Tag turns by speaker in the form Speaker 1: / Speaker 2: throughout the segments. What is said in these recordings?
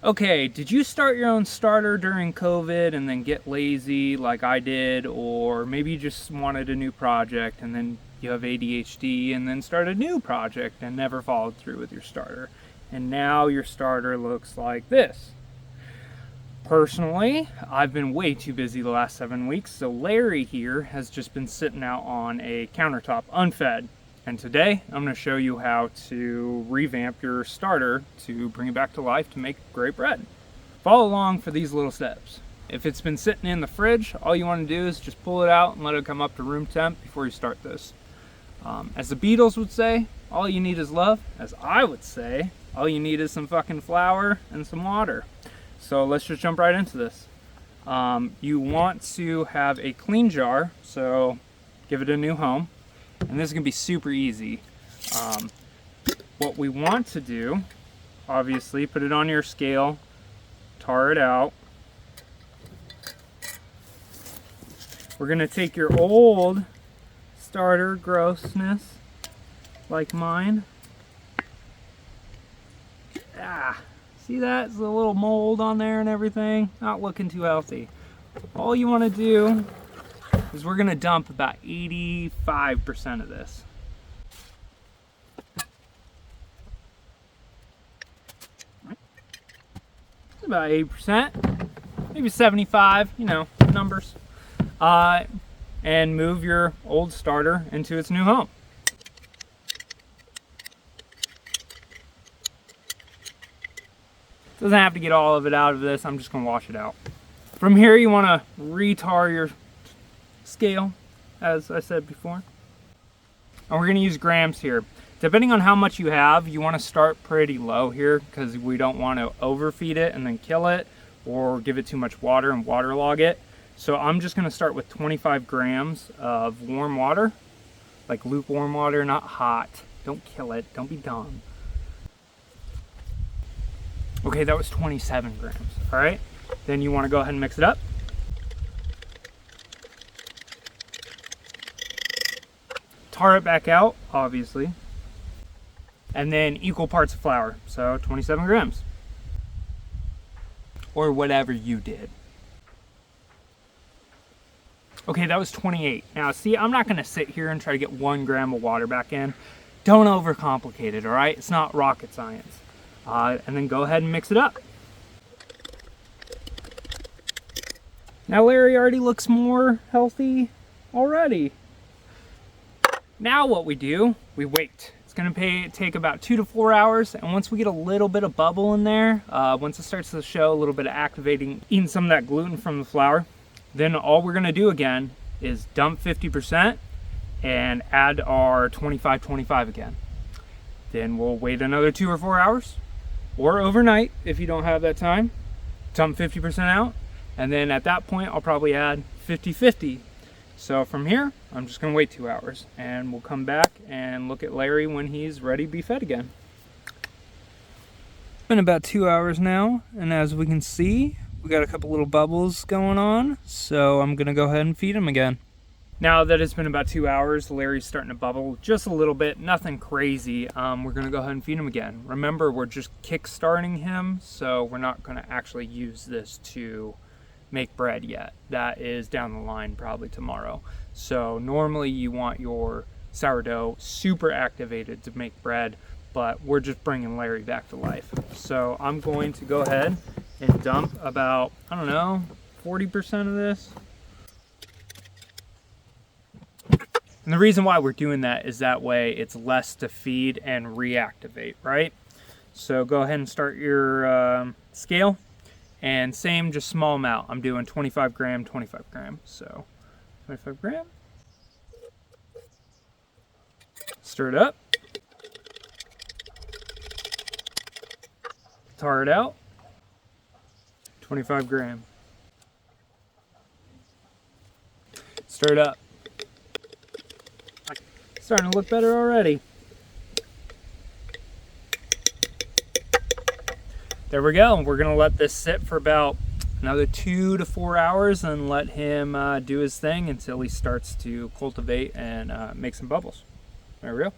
Speaker 1: Okay, did you start your own starter during COVID and then get lazy like I did? Or maybe you just wanted a new project and then you have ADHD and then start a new project and never followed through with your starter. And now your starter looks like this. Personally, I've been way too busy the last 7 weeks, so Larry here has just been sitting out on a countertop unfed. And today, I'm going to show you how to revamp your starter to bring it back to life to make great bread. Follow along for these little steps. If it's been sitting in the fridge, all you want to do is just pull it out and let it come up to room temp before you start this. As the Beatles would say, all you need is love. As I would say, all you need is some fucking flour and some water. So let's just jump right into this. You want to have a clean jar, so give it a new home. And this is gonna be super easy. What we want to do, obviously, put it on your scale, tar it out. We're gonna take your old starter grossness, like mine. See that? There's a little mold on there and everything. Not looking too healthy. All you wanna do is we're gonna dump about 85% of this. About 80%, maybe 75, you know, numbers. And move your old starter into its new home. Doesn't have to get all of it out of this, I'm just gonna wash it out. From here, you wanna re-tar your scale, as I said before. And we're going to use grams here. Depending on how much you have, you want to start pretty low here because we don't want to overfeed it and then kill it or give it too much water and waterlog it. So I'm just going to start with 25 grams of warm water, like lukewarm water, not hot. Don't kill it. Don't be dumb. Okay, that was 27 grams. All right. Then you want to go ahead and mix it up. Tar it back out, obviously. And then equal parts of flour, so 27 grams. Or whatever you did. Okay, that was 28. Now, see, I'm not gonna sit here and try to get 1 gram of water back in. Don't overcomplicate it, all right? It's not rocket science. And then go ahead and mix it up. Now, Larry already looks more healthy already. Now what we do, we wait. It's gonna take about 2 to 4 hours, and once we get a little bit of bubble in there, once it starts to show a little bit of activating, eating some of that gluten from the flour, then all we're gonna do again is dump 50% and add our 25-25 again. Then we'll wait another 2 or 4 hours, or overnight if you don't have that time, dump 50% out, and then at that point I'll probably add 50-50. So from here, I'm just gonna wait 2 hours and we'll come back and look at Larry when he's ready to be fed again. It's been about 2 hours now, and as we can see, we got a couple little bubbles going on, so I'm gonna go ahead and feed him again. Now that it's been about 2 hours, Larry's starting to bubble just a little bit, nothing crazy. We're gonna go ahead and feed him again. Remember, we're just kick-starting him, so we're not gonna actually use this to make bread yet. That is down the line, probably tomorrow. So normally you want your sourdough super activated to make bread, but we're just bringing Larry back to life. So I'm going to go ahead and dump about, I don't know, 40% of this. And the reason why we're doing that is that way it's less to feed and reactivate, right? So go ahead and start your scale. And same, just small amount. I'm doing 25 gram, 25 gram. So 25 gram. Stir it up. Tar it out. 25 gram. Stir it up. Starting to look better already. There we go. We're gonna let this sit for about another 2 to 4 hours and let him do his thing until he starts to cultivate and make some bubbles. There we go.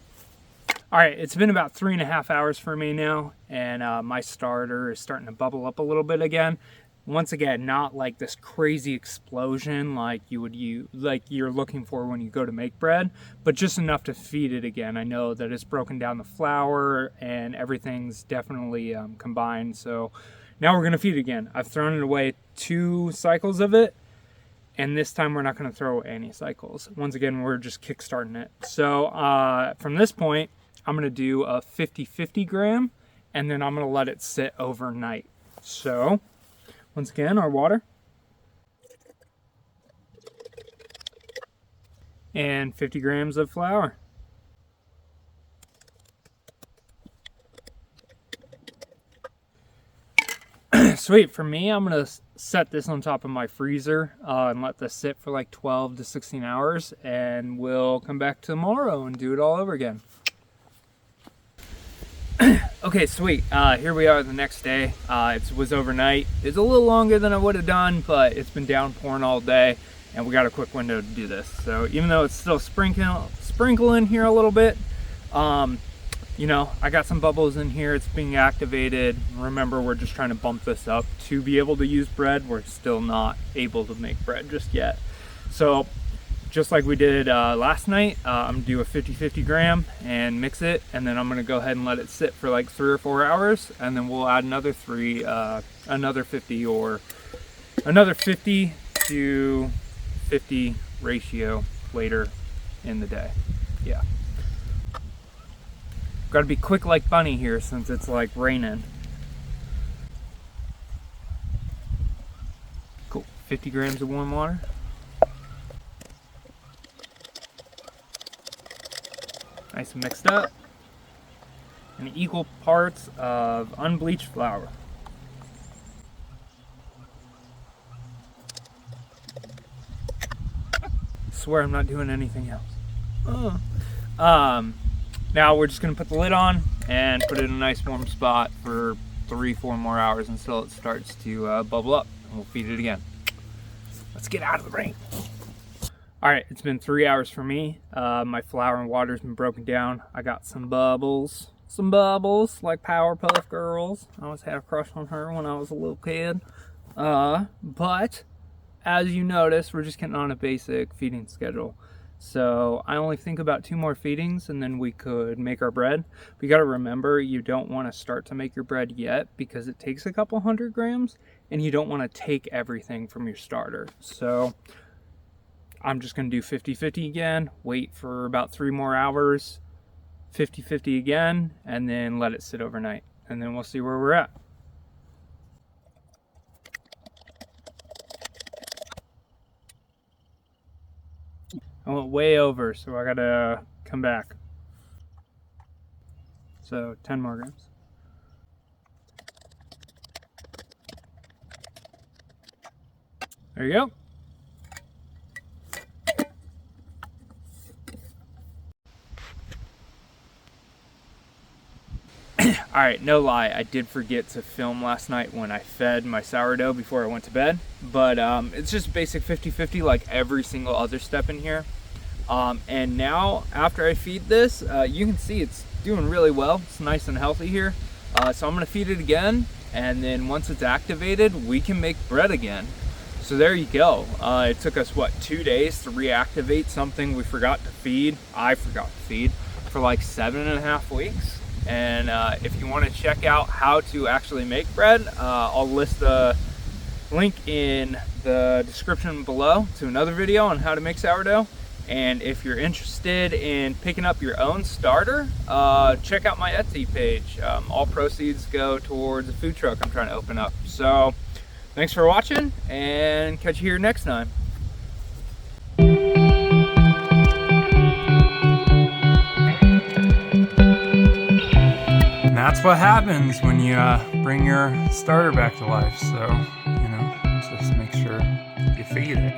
Speaker 1: All right, it's been about 3.5 hours for me now, and my starter is starting to bubble up a little bit again. Once again, not like this crazy explosion like you're looking for when you go to make bread, but just enough to feed it again. I know that it's broken down the flour and everything's definitely combined. So now we're gonna feed it again. I've thrown it away 2 cycles of it, and this time we're not gonna throw any cycles. Once again, we're just kickstarting it. So from this point, I'm gonna do a 50-50 gram, and then I'm gonna let it sit overnight. So once again, our water. And 50 grams of flour. Sweet, for me, I'm gonna set this on top of my freezer and let this sit for like 12 to 16 hours, and we'll come back tomorrow and do it all over again. Okay, sweet. Here we are the next day. It was overnight. It's a little longer than I would have done, but it's been downpouring all day, and we got a quick window to do this. So even though it's still sprinkling here a little bit, you know, I got some bubbles in here. It's being activated. Remember, we're just trying to bump this up to be able to use bread. We're still not able to make bread just yet. So just like we did last night, I'm gonna do a 50-50 gram and mix it, and then I'm gonna go ahead and let it sit for like 3 or 4 hours, and then we'll add another 50 or another 50 to 50 ratio later in the day. Yeah. Gotta be quick like Bunny here since it's like raining. Cool. 50 grams of warm water. Nice and mixed up. And equal parts of unbleached flour. Swear I'm not doing anything else. Now we're just gonna put the lid on and put it in a nice warm spot for 3-4 more hours until it starts to bubble up, and we'll feed it again. Let's get out of the rain. All right, it's been 3 hours for me. My flour and water's been broken down. I got some bubbles like Powerpuff Girls. I always had a crush on her when I was a little kid. But as you notice, we're just getting on a basic feeding schedule. So I only think about 2 more feedings and then we could make our bread. But you gotta remember, you don't wanna start to make your bread yet because it takes a couple 100 grams and you don't wanna take everything from your starter. So I'm just gonna do 50-50 again, wait for about 3 more hours, 50-50 again, and then let it sit overnight. And then we'll see where we're at. I went way over, so I gotta come back. So 10 more grams. There you go. Alright, no lie, I did forget to film last night when I fed my sourdough before I went to bed. But it's just basic 50-50 like every single other step in here. And now, after I feed this, you can see it's doing really well. It's nice and healthy here. So I'm going to feed it again, and then once it's activated, we can make bread again. So there you go. It took us, what, 2 days to reactivate something we forgot to feed. I forgot to feed for like 7.5 weeks. And if you want to check out how to actually make bread, I'll list the link in the description below to another video on how to make sourdough. And if you're interested in picking up your own starter, check out my Etsy page. All proceeds go towards a food truck I'm trying to open up. So thanks for watching, and catch you here next time. And that's what happens when you bring your starter back to life. So, you know, just make sure you feed it.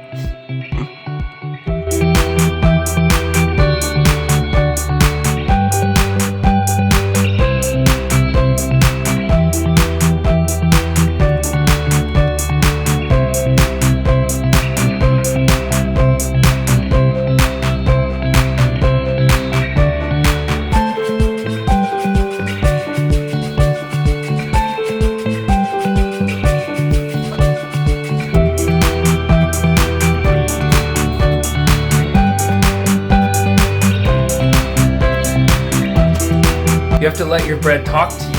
Speaker 1: You have to let your bread talk to